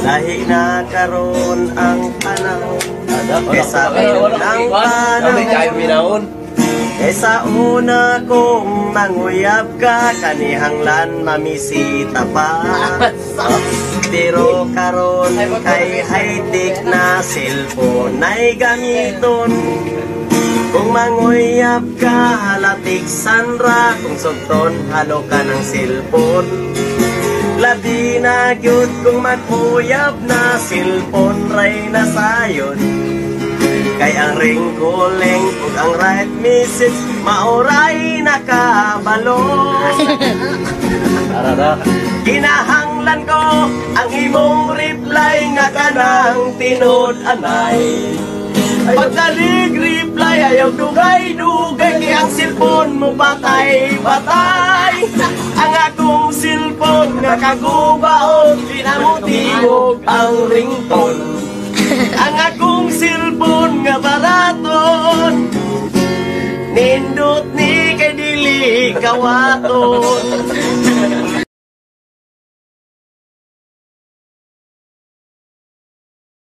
Lahi na karon ang panahon kaysa ng panahon. Kaysa una kong manguyab ka, kanihanglan mamisita pa. Pero karon kay high-tech na cellphone ay gamiton. Kung manguyab ka, halatik sanra. Kung sugton, halo ka ng cellphone. Labi na gyud kung mag-uyab na cellphone ray na sayon. Kay ang ring calling ug ang right message mauray nakabalo. Kinahanglan ko ang imong reply nga kanang tinud-anay. Pagdalig reply ayaw dugay-dugay kay ang cellphone mo batay-batay. Ang akong cellphone nga kagubaon di na mo tingog ang ringtone. Ang akong cellphone nga baraton nindot ni kay dili kawaton.